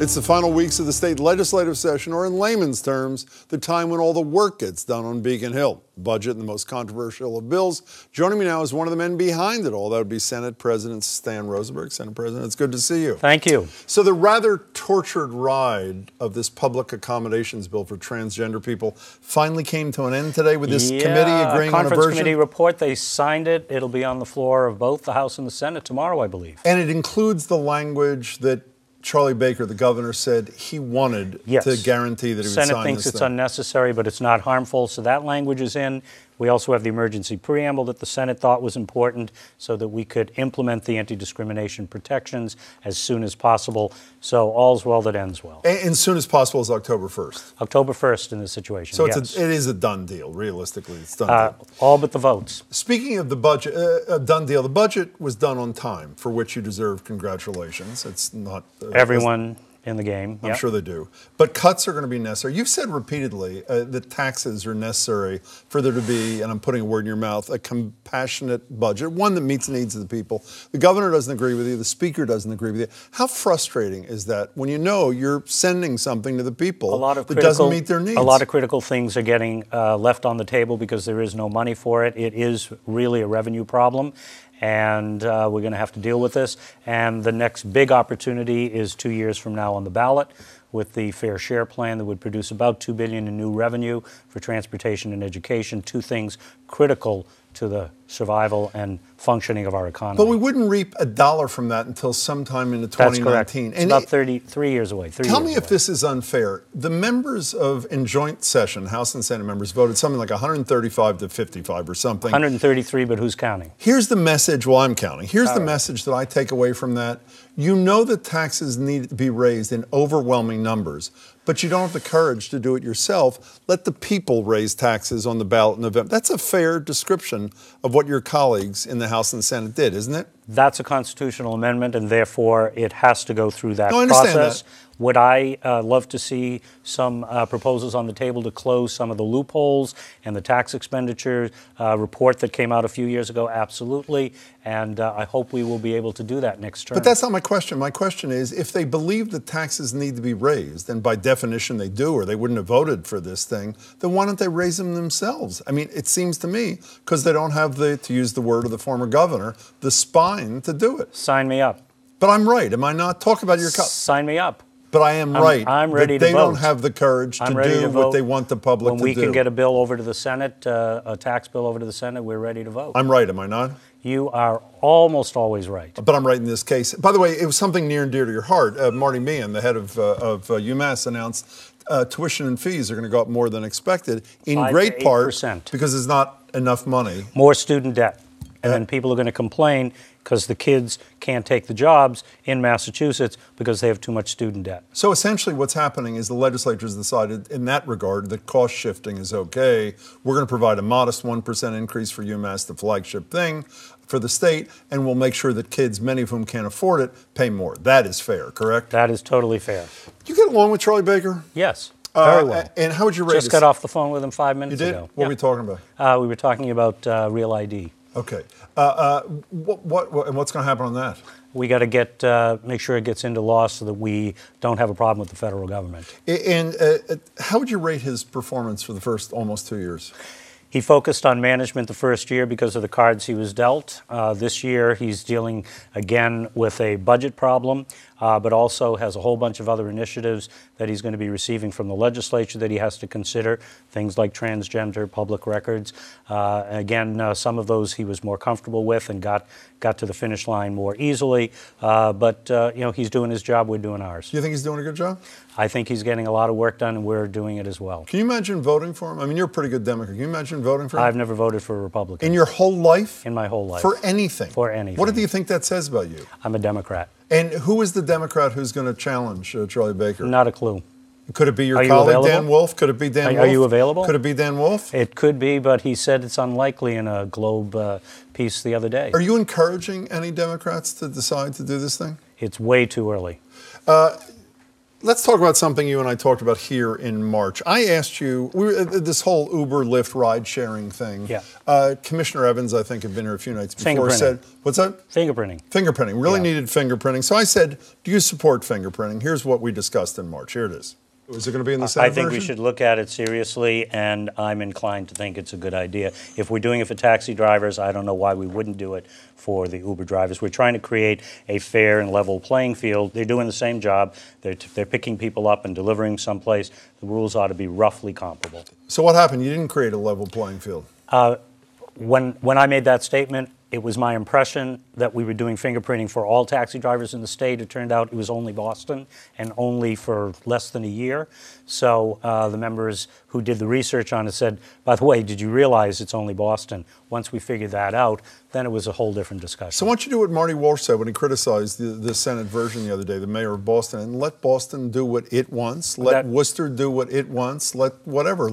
It's the final weeks of the state legislative session, or in layman's terms, the time when all the work gets done on Beacon Hill. Budget, the most controversial of bills. Joining me now is one of the men behind it all. That would be Senate President Stan Rosenberg. Senate President, it's good to see you. Thank you. So the rather tortured ride of this public accommodations bill for transgender people finally came to an end today with this committee agreeing on a version. Conference committee report, they signed it. It'll be on the floor of both the House and the Senate tomorrow, I believe. And it includes the language that Charlie Baker, the governor, said he wanted to guarantee that he would sign this thing. Senate thinks it's unnecessary, but it's not harmful, so that language is in. We also have the emergency preamble that the Senate thought was important so that we could implement the anti-discrimination protections as soon as possible. So all's well that ends well. And as soon as possible is October 1st. October 1st in this situation, so yes. It is a done deal, realistically. It's done deal. All but the votes. Speaking of the budget, done deal, the budget was done on time, for which you deserve congratulations. It's not... Everyone in the game. I'm sure they do. But cuts are going to be necessary. You've said repeatedly that taxes are necessary for there to be, and I'm putting a word in your mouth, a compassionate budget, one that meets the needs of the people. The governor doesn't agree with you. The speaker doesn't agree with you. How frustrating is that when you know you're sending something to the people that doesn't meet their needs? A lot of critical things are getting left on the table because there is no money for it. It is really a revenue problem. And we're going to have to deal with this. And the next big opportunity is 2 years from now on the ballot with the Fair Share Plan that would produce about $2 billion in new revenue for transportation and education, two things critical to the survival and functioning of our economy. But we wouldn't reap a dollar from that until sometime into 2019. That's correct. It's about 33 years away. Tell me if this is unfair. The members in joint session, House and Senate members, voted something like 135 to 55 or something. 133, but who's counting? Here's the message, well, I'm counting. Here's the message that I take away from that. You know that taxes need to be raised in overwhelming numbers, but you don't have the courage to do it yourself. Let the people raise taxes on the ballot in November. That's a fair description of what your colleagues in the House and the Senate did, isn't it? That's a constitutional amendment, and therefore it has to go through that process. I understand that. Would I love to see some proposals on the table to close some of the loopholes and the tax expenditure report that came out a few years ago? Absolutely. And I hope we will be able to do that next term. But that's not my question. My question is, if they believe that taxes need to be raised, and by definition they do, or they wouldn't have voted for this thing, then why don't they raise them themselves? I mean, it seems to me, because they don't have the, to use the word of the former governor, the spine to do it. Sign me up. But I'm right, am I not? Talk about your... Sign me up. But I am right. I'm ready that to vote. They don't have the courage to do what they want the public to do. When we can get a bill over to the Senate, a tax bill over to the Senate, we're ready to vote. I'm right, am I not? You are almost always right. But I'm right in this case. By the way, it was something near and dear to your heart. Marty Meehan, the head of UMass, announced tuition and fees are going to go up more than expected, in great part because there's not enough money. More student debt. And then people are going to complain because the kids can't take the jobs in Massachusetts because they have too much student debt. So essentially what's happening is the legislature has decided in that regard that cost shifting is okay. We're going to provide a modest 1% increase for UMass, the flagship thing for the state, and we'll make sure that kids, many of whom can't afford it, pay more. That is fair, correct? That is totally fair. You get along with Charlie Baker? Yes. Very well. And how would you rate Just got off the phone with him 5 minutes ago. You did? What were we talking about? We were talking about Real ID. Okay. And what's going to happen on that? We got to make sure it gets into law so that we don't have a problem with the federal government. And how would you rate his performance for the first almost 2 years? He focused on management the first year because of the cards he was dealt. This year, he's dealing again with a budget problem, but also has a whole bunch of other initiatives that he's going to be receiving from the legislature that he has to consider, things like transgender, public records. Again, some of those he was more comfortable with and got to the finish line more easily. But he's doing his job, we're doing ours. Do you think he's doing a good job? I think he's getting a lot of work done, and we're doing it as well. Can you imagine voting for him? I mean, you're a pretty good Democrat. Can you imagine voting for him? I've never voted for a Republican. In your whole life? In my whole life. For anything? For anything. What do you think that says about you? I'm a Democrat. And who is the Democrat who's going to challenge Charlie Baker? Not a clue. Could it be your colleague, Dan Wolf? Could it be Dan Wolf? Are you available? Could it be Dan Wolf? It could be, but he said it's unlikely in a Globe piece the other day. Are you encouraging any Democrats to decide to do this thing? It's way too early. Let's talk about something you and I talked about here in March. I asked you, this whole Uber, Lyft, ride-sharing thing. Yeah. Commissioner Evans, I think, had been here a few nights before, Fingerprinting. said, what's that? Fingerprinting. Fingerprinting. Really Yeah. needed fingerprinting. So I said, do you support fingerprinting? Here's what we discussed in March. Here it is. Is it going to be in the Senate I think we version? should look at it seriously, and I'm inclined to think it's a good idea. If we're doing it for taxi drivers, I don't know why we wouldn't do it for the Uber drivers. We're trying to create a fair and level playing field. They're doing the same job. They're picking people up and delivering someplace. The rules ought to be roughly comparable. So what happened? You didn't create a level playing field. When I made that statement, it was my impression that we were doing fingerprinting for all taxi drivers in the state. It turned out it was only Boston, and only for less than a year. So the members who did the research on it said, by the way, did you realize it's only Boston? Once we figured that out, then it was a whole different discussion. So why don't you do what Marty Walsh said when he criticized the Senate version the other day, the mayor of Boston, and let Boston do what it wants, let Worcester do what it wants, let whatever.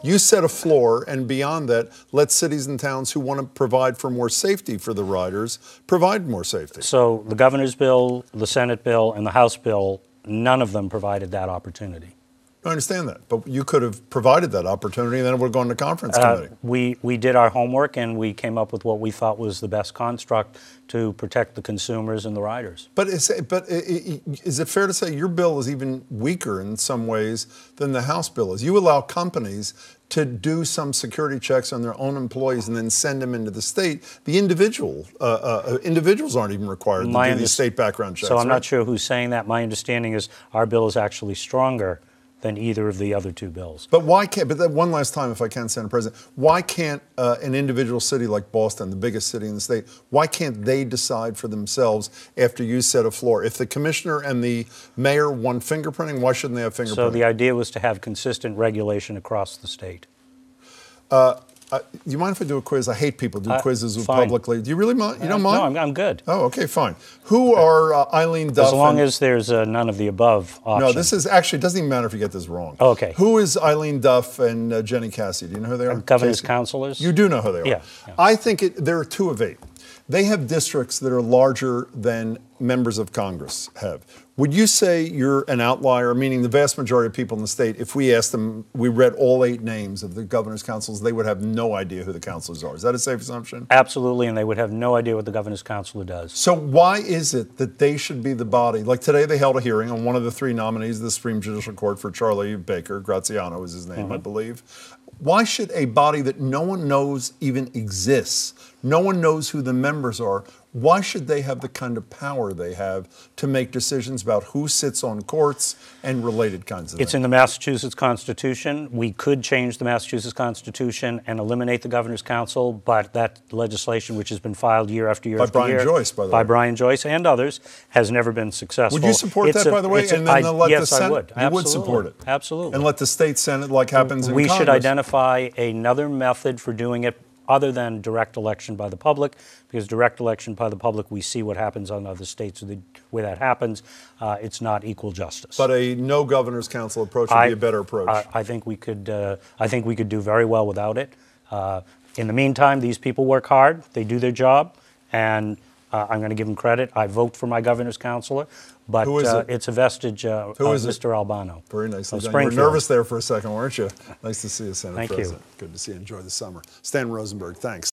You set a floor, and beyond that, let cities and towns who want to provide for more safety for the riders provide more safety. So the governor's bill, the Senate bill, and the House bill, none of them provided that opportunity. I understand that, but you could have provided that opportunity, and then it would have gone to conference committee. We did our homework, and we came up with what we thought was the best construct to protect the consumers and the riders. But is it fair to say your bill is even weaker in some ways than the House bill is? You allow companies to do some security checks on their own employees and then send them into the state. The individuals aren't even required to do these state background checks. So I'm not sure who's saying that. My understanding is our bill is actually stronger than either of the other two bills. But why can't, but that one last time, if I can, Senator President, why can't an individual city like Boston, the biggest city in the state, why can't they decide for themselves after you set a floor? If the commissioner and the mayor want fingerprinting, why shouldn't they have fingerprinting? So the idea was to have consistent regulation across the state. You mind if I do a quiz? I hate people do quizzes fine. publicly. Do you really mind? You don't mind? No, I'm good. Oh, okay, fine. Who are Eileen Duff? As long as there's none of the above option. No, this is actually, it doesn't even matter if you get this wrong. Oh, okay. Who is Eileen Duff and Jenny Cassidy? Do you know who they are? Governor's counselors? You do know who they are? Yeah. I think there are 2 of 8. They have districts that are larger than members of Congress have. Would you say you're an outlier, meaning the vast majority of people in the state, if we asked them, we read all 8 names of the governor's councils, they would have no idea who the councilors are? Is that a safe assumption? Absolutely, and they would have no idea what the governor's counselor does. So why is it that they should be the body? Like today they held a hearing on one of the 3 nominees of the Supreme Judicial Court for Charlie Baker, Graziano is his name, I believe. Why should a body that no one knows even exists, no one knows who the members are, why should they have the kind of power they have to make decisions about who sits on courts and related kinds of things? It's in the Massachusetts Constitution. We could change the Massachusetts Constitution and eliminate the Governor's Council, but that legislation, which has been filed year after year after year. By Brian Joyce, by the way. By Brian Joyce and others, has never been successful. Would you support that, by the way? And then let the Senate? I would. You would support it? Absolutely. And let the state Senate, like happens in Congress? We should identify another method for doing it other than direct election by the public, because direct election by the public, we see what happens on other states where that happens. It's not equal justice. But a no governor's council approach would be a better approach. I think we could. I think we could do very well without it. In the meantime, these people work hard. They do their job, and I'm going to give them credit. I vote for my governor's counselor, but it's a vestige of Mr. Albano. Very nicely done. You were nervous there for a second, weren't you? Nice to see you, Senate President. Thank you. Good to see you. Enjoy the summer. Stan Rosenberg, thanks.